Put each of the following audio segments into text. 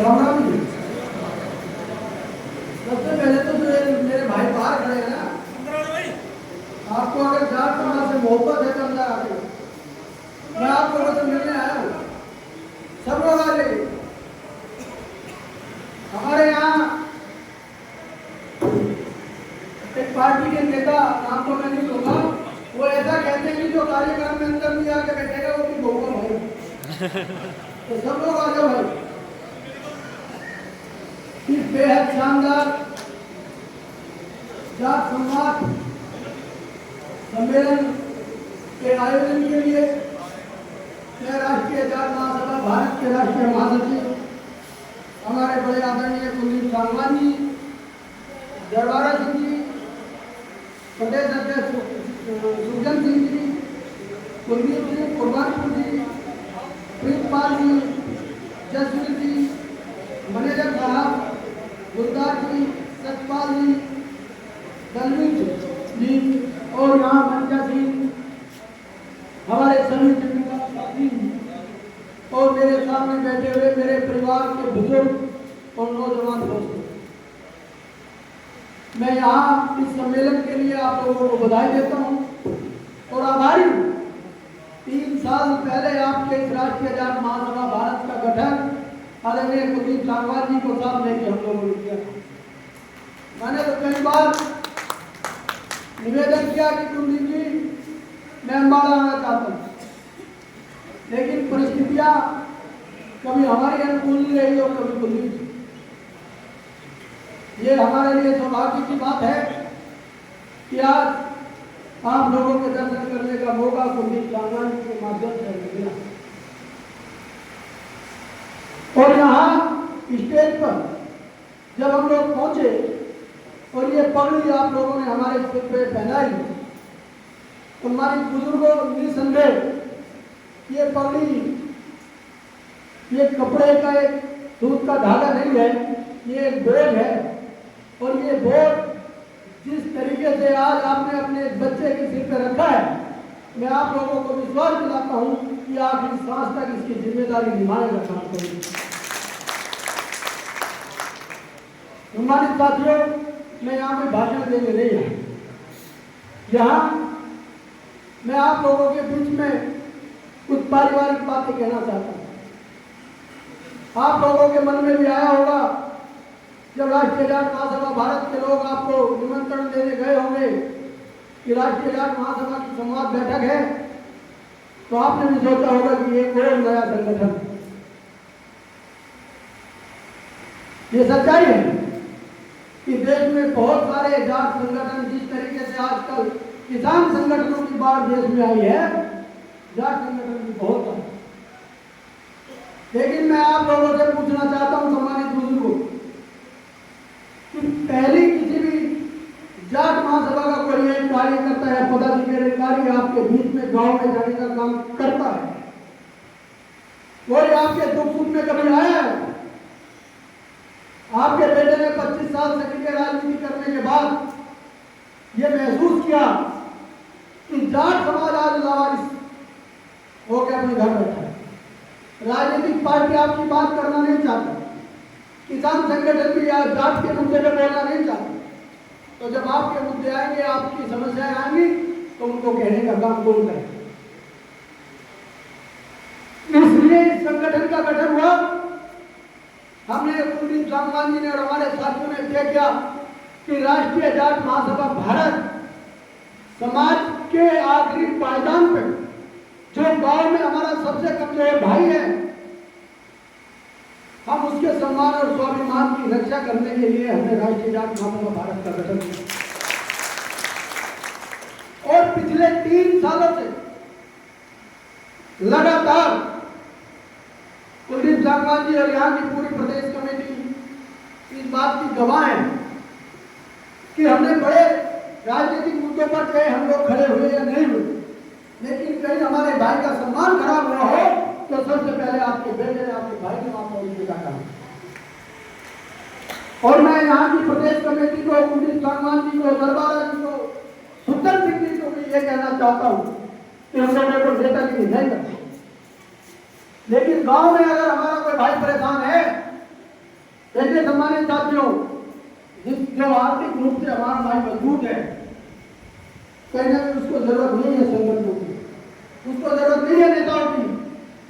राम राम जी। सबसे पहले तो मेरे भाई बाहर खड़े हैं ना, आपको अगर जाट समाज से मोहब्बत है तो अंदर आके मैं आप लोगों से मिलने आया हूँ। सब लोग आ जाइए। हमारे यहाँ एक पार्टी के नेता, नाम तो मैं नहीं लूंगा, वो ऐसा कहते हैं कि जो कार्यक्रम में अंदर नहीं आके बैठेगा वो भी बहुगा भाई। तो सब लोग आ जाओ भाई। इस बेहद शानदार जाट संवाद सम्मेलन के आयोजन के लिए मैं राष्ट्रीय जाट महासभा भारत के राष्ट्रीय महासचिव हमारे बड़े आदरणीय कुलदीप सांगवान जी, दरबारा सिंह जी, प्रदेश अध्यक्ष सुखजन सिंह जी, कुलदीप जी, कुर्बानपुर जी, प्रीतपाल जी, जसवीर जी, मैनेजर साहब, गुलदार जी, सतपाल जी, दलवीर जी और यहाँ मंजा सिंह, हमारे सभी साथी और मेरे सामने बैठे हुए मेरे परिवार के बुजुर्ग और नौजवान दोस्तों, मैं यहाँ इस सम्मेलन के लिए आप लोगों को बधाई देता हूँ और आभारी हूँ। 3 साल पहले आपके इस राष्ट्रीय जाट महासभा भारत का गठन आदरणीय कुलदीप सांगवान जी को साथ लेके हम लोगों ने किया। मैंने तो कई बार निवेदन किया कि कुलदीप जी मैं अम्बाड़ा आना चाहता हूँ, लेकिन परिस्थितियां कभी हमारी अनुकूल नहीं रही और कभी कुलदीप। ये हमारे लिए सौभाग्य की बात है कि आज आप लोगों के दर्शन करने का मौका कुलदीप सांगवान के माध्यम से मिला। और यहाँ स्टेज पर जब हम लोग पहुंचे और ये पगड़ी आप लोगों ने हमारे सिर पे पहनाई, तो हमारे बुजुर्गों निसंदेह ये पगड़ी ये कपड़े का एक सूत का धागा नहीं है, ये एक बोझ है। और ये बोझ जिस तरीके से आज आपने अपने बच्चे के सिर पे रखा है, मैं आप लोगों को विश्वास दिलाता हूँ कि आप इस सांस तक इसकी जिम्मेदारी निभाने का काम करेंगे। सम्मानित साथियों, मैं यहाँ पे भाषण देने नहीं आया। यहाँ मैं आप लोगों के बीच में कुछ पारिवारिक बातें कहना चाहता हूँ। आप लोगों के मन में भी आया होगा जब राष्ट्रीय जाट महासभा भारत के लोग आपको निमंत्रण देने गए होंगे कि राष्ट्रीय जाट महासभा की संवाद बैठक है, तो आपने भी सोचा होगा कि एक और नया संगठन। ये सच्चाई है कि देश में बहुत सारे जाट संगठन, जिस तरीके से आजकल किसान संगठनों की बात देश में आई है, जाट संगठन भी बहुत है। लेकिन मैं आप लोगों से पूछना चाहता हूं सम्मानित बुजुर्गों कि पहली किसी भी जाट महासभा का कोई एक कार्यकर्ता है, पदाधिकारी आपके बीच में गांव में जाने का काम करता है, कोई आपके दुख सुख में कभी आया है? आपके बेटे ने 25 साल सक्रिय राजनीति करने के बाद यह महसूस किया कि जाट समाज आज लावारिस होकर अपने घर बैठा है। राजनीतिक पार्टी आपकी बात करना नहीं चाहती, किसान संगठन भी आज जाट के मुद्दे पर बोलना नहीं चाहते। तो जब आपके मुद्दे आएंगे, आपकी समस्याएं आएंगी, तो उनको कहने का काम कौन करेगा? इसलिए इस संगठन का गठन हुआ। हमने कुलदीप सांगवान जी ने और हमारे साथियों ने तय किया कि राष्ट्रीय जाट महासभा भारत समाज के आखिरी पायदान पे जो गांव में हमारा सबसे कमजोर भाई है, हम उसके सम्मान और स्वाभिमान की रक्षा करने के लिए हमने राष्ट्रीय जाट महासभा भारत का गठन किया। और पिछले 3 सालों से लगातार कुलदीप सांगवान जी और यहाँ की पूरी प्रदेश कमेटी इस बात की गवाह है कि हमने बड़े राजनीतिक मुद्दों पर चाहे हम लोग खड़े हुए या नहीं हुए, लेकिन कहीं हमारे भाई का सम्मान खराब हुआ हो तो सबसे पहले आपके बेटे ने, आपके भाई ने आपको उनका काम। और मैं यहाँ की प्रदेश कमेटी को, कुलदीप सांगवान जी को, दरबारा जी को, सुखजन सिंह जी को भी ये कहना चाहता हूँ कि हम लोगों को नेतागिरी नहीं करते, लेकिन गांव में अगर हमारा कोई भाई परेशान है देखिए सम्मानित साथियों, जो आर्थिक रूप से हमारा भाई मजबूत है, कहीं ना कहीं उसको जरूरत नहीं है संगठनों की, उसको जरूरत नहीं है नेताओं की,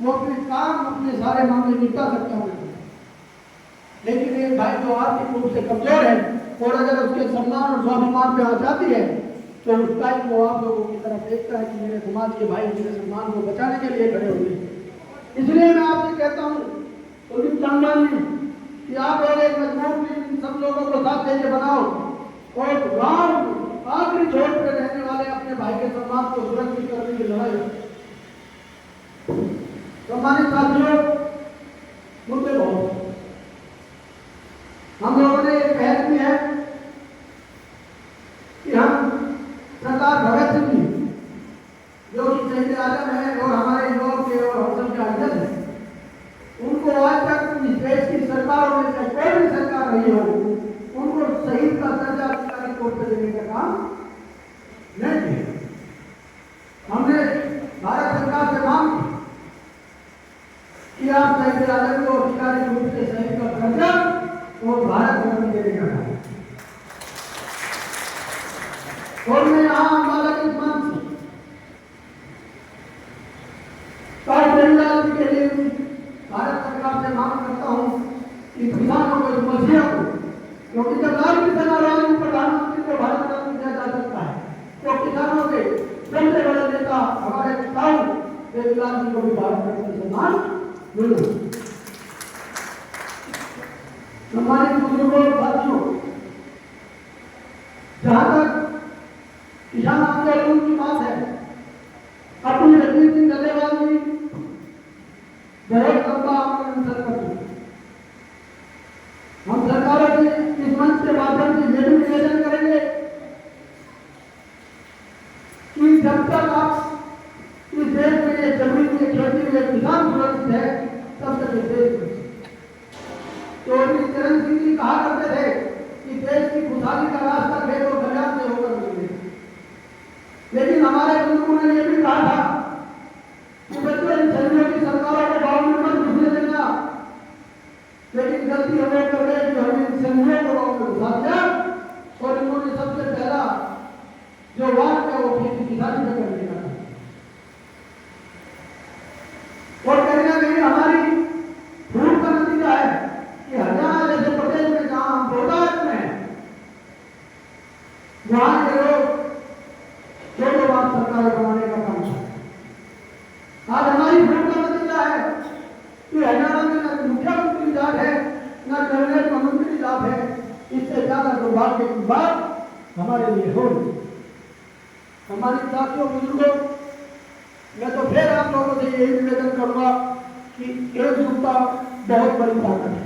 वो अपने काम अपने सारे मामले निपटा सकता है। लेकिन एक भाई जो आर्थिक रूप से कमजोर है और अगर उसके सम्मान और स्वाभिमान पे आ जाती है तो उस टाइम वो आप लोगों की तरफ देखता है कि मेरे समाज के भाई मेरे सम्मान को बचाने के लिए खड़े होंगे। इसलिए मैं आपसे कहता हूँ कुलदीप सांगवान जी कि आप लोग एक मजबूत टीम सब लोगों को साथ लेके बनाओ और गांव आखिरी छोर पर रहने वाले अपने भाई के सम्मान को सुरक्षित करने की लड़ाई। सम्मानित साथियों, मुद्दे बहुत हम लोगों ने एक पहल की है कि हम सरदार भगत सिंह जी जो कि शहीद आजम है और हमारे युवाओं के और हम सब के अध्यक्ष है, उनको आज तक इस देश की सरकारों में से कोई भी सरकार नहीं हो उनको शहीद का दर्जा अधिकारी कोर्ट पर देने का काम नहीं किया। हमने भारत सरकार से मांग की आप शहीद आजम को अधिकारी रूप से शहीद का दर्जा और भारत भवन देने का काम। और मैं यहाँ अम्बाला के मंच के लिए भारत सरकार से मांग करता हूँ कि किसानों को समस्या को, क्योंकि जब लाल किसान और प्रधानमंत्री को भारत रत्न दिया जा सकता है तो किसानों के सबसे बड़े नेता हमारे किसान देवीलाल जी को भी भारत रत्न सम्मान मिले। सम्मानित बुजुर्गों साथियों, जहां तक किसान आंदोलन की बात है, अपनी रणजीत सिंह डल्लेवाल जी बहुत लंबा आंदोलन कर चुके। हम सरकारों से इस मंच के माध्यम से ये भी निवेदन करेंगे कि जब तक आप इस देश में ये जमीन में खेती में किसान सुरक्षित है तब तक इस देश में चौधरी चरण सिंह जी कहा करते थे कि देश की खुशहाली का रास्ता खेत और खलिहान से होकर मिलेगा। लेकिन हमारे बुजुर्गों ने यह भी कहा था कि बच्चों इन सैनिकों की सरकारों को गाँव में मत घुसने देना, लेकिन गलती हमें कर रहे कि हमने इन सैनिकों को गाँव में घुसा दिया और इन्होंने सबसे पहला जो वार किया वो खेती किसानी में करने का। और कहीं ना कहीं हमारी भूल का नतीजा है कि हरियाणा जैसे प्रदेश में जहां हम बहुतायत में हैं वहां के लोग दो बार सरकार बनाने का काम है। आज हमारी भूल का नतीजा है कि हरियाणा में न मुख्यमंत्री जाट है न कैबिनेट मंत्री जाट है। इससे ज्यादा दुर्भाग्य की बात हमारे लिए हो। हमारे साथियों बुजुर्गों, मैं तो फिर आप लोगों से यही निवेदन करूंगा कि एकजुटता बहुत बड़ी ताकत है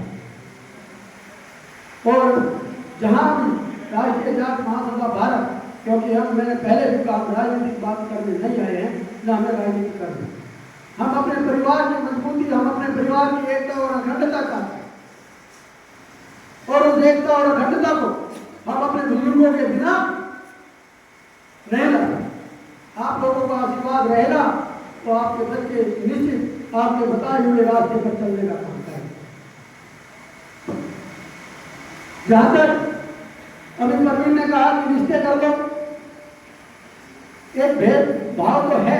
और जहां भी राष्ट्रीय जाट महासभा भारत, क्योंकि मैंने पहले भी कहा राजनीतिक बात करने नहीं आए हैं, न हमें राजनीति करनी। हम अपने परिवार की मजबूती, हम अपने परिवार की एकता और अखंडता चाहते हैं और उस एकता और अखंडता को हम अपने बुजुर्गों के बिना नहीं ला। आप लोगों का आशीर्वाद रहेगा तो आपके बच्चे निश्चित आपके बताए हुए रास्ते पर चलने का काम करेंगे। जहां तक अमित परवीन ने कहा कि रिश्ते कर लो, एक भेदभाव तो है।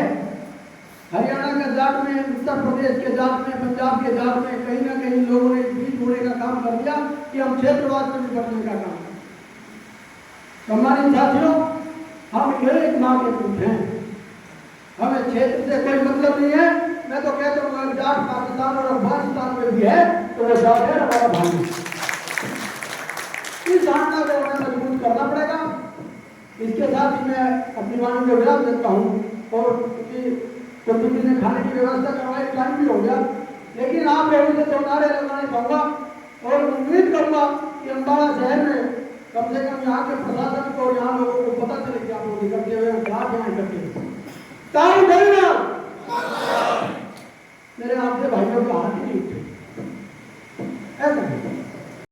हरियाणा के जाट में, उत्तर प्रदेश के जाट में, पंजाब के जाट में कहीं ना कहीं लोगों ने बीच होने का काम कर दिया कि हम क्षेत्रवाद में निपटने का काम करें। हमारे साथियों, हम एक मां के पुत्र हैं, हमें क्षेत्र से कोई मतलब नहीं है। मैं तो कहता हूँ अगर जाट पाकिस्तान और अफगानिस्तान में भी है तो वो जाट है हमारा भाई। इस धारणा को हमें मजबूत करना पड़ेगा। इसके साथ ही मैं अपनी वाणी को विराम देता हूँ और क्योंकि ने खाने की व्यवस्था करवाई, टाइम भी हो गया, लेकिन आप लोगों से दो नारे लगाने पाऊंगा और उम्मीद करूंगा कि अम्बाला शहर में कम से कम यहाँ के प्रशासन को, यहाँ लोगों को पता चले कि आप लोग निकलते हुए बात यहाँ करते ताऊ मेरे आपसे भाइयों का हाथ ही